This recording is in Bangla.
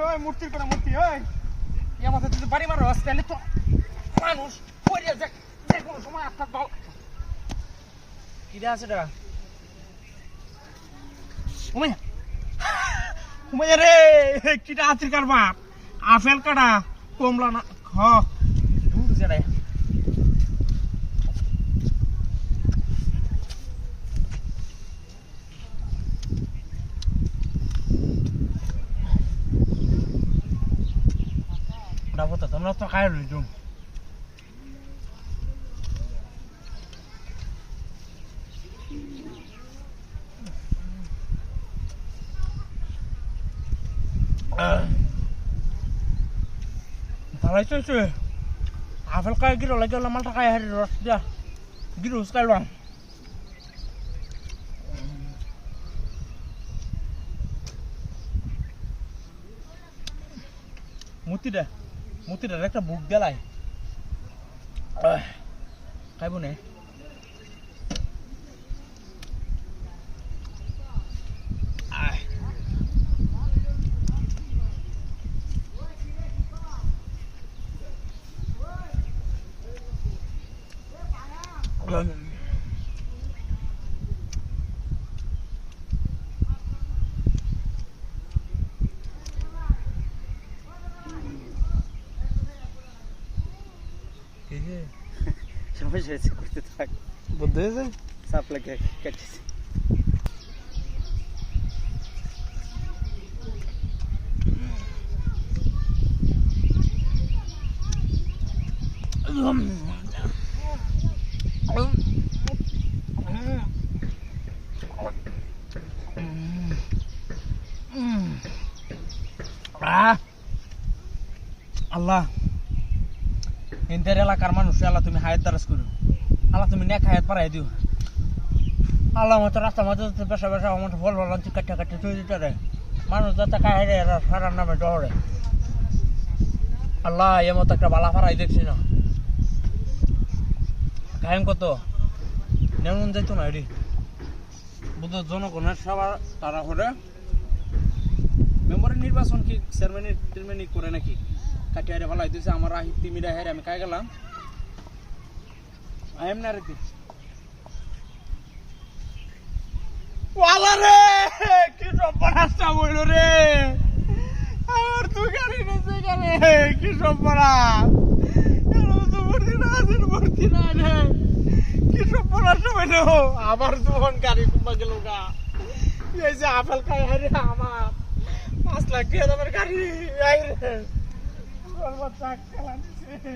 ওই মূর্তির করে মূর্তি ওই আমাদের যদি বাড়ি মারো তাহলে তো মানুষ পড়িয়া যে কোনো সময় আপনার বাল কিরে আছে রে উমাইয়া উমাইয়া রে কিটা আছে কারবা আপেল কাটা কমলা না হ দূর জেরে Dapat tetap nonton kayak dulu. Talai cuy. Apel kayak gitu lagi lama tak kayak hari ros dia. Gitu sekali bang. Muti dah একটা বুক গেলাই খাইব না সমস্যা হয়েছে করতে থাক বুদ্ধ হয়েছে সাপ লাগে কাটছে আল্লাহ ইন্টার এলাকার মানুষ আল্লাহ তুমি হায়াত দারাজ করো আল্লাহ তুমি নেক হায়াত পারাই দিও আল্লাহ মতো রাস্তার মাঝে বেসা বেসা আমার ফল ফল কাটতে কাটতে চলে দিতে রে মানুষ যাতে খায় রে সারার নামে ডরে আল্লাহ এ মতো একটা বালা ফারাই দেখছি না কায়েম কত নেমন যাইতো না রে বুধ জনগণের সবার তারা করে মেম্বারের নির্বাচন কি চেয়ারম্যানের করে নাকি কাটিয়ারে ভালো হইতেছে আমার আহিতি মিরা হেরে আমি কাই গেলাম আইম না রে ওয়ালা রে কি সর্বনাশটা হইল রে আর তুই গাড়ি নেছে গেলে কি সর্বনাশ ভর্তি না রে কি সর্বনাশ হইল আমার জীবন গাড়ি কুম্বা গেল গা এই যে আপেল খাই হারে আমার 5 লাখ দিয়ে আমার গাড়ি আই রে সর্বনাশ খেলা দিছে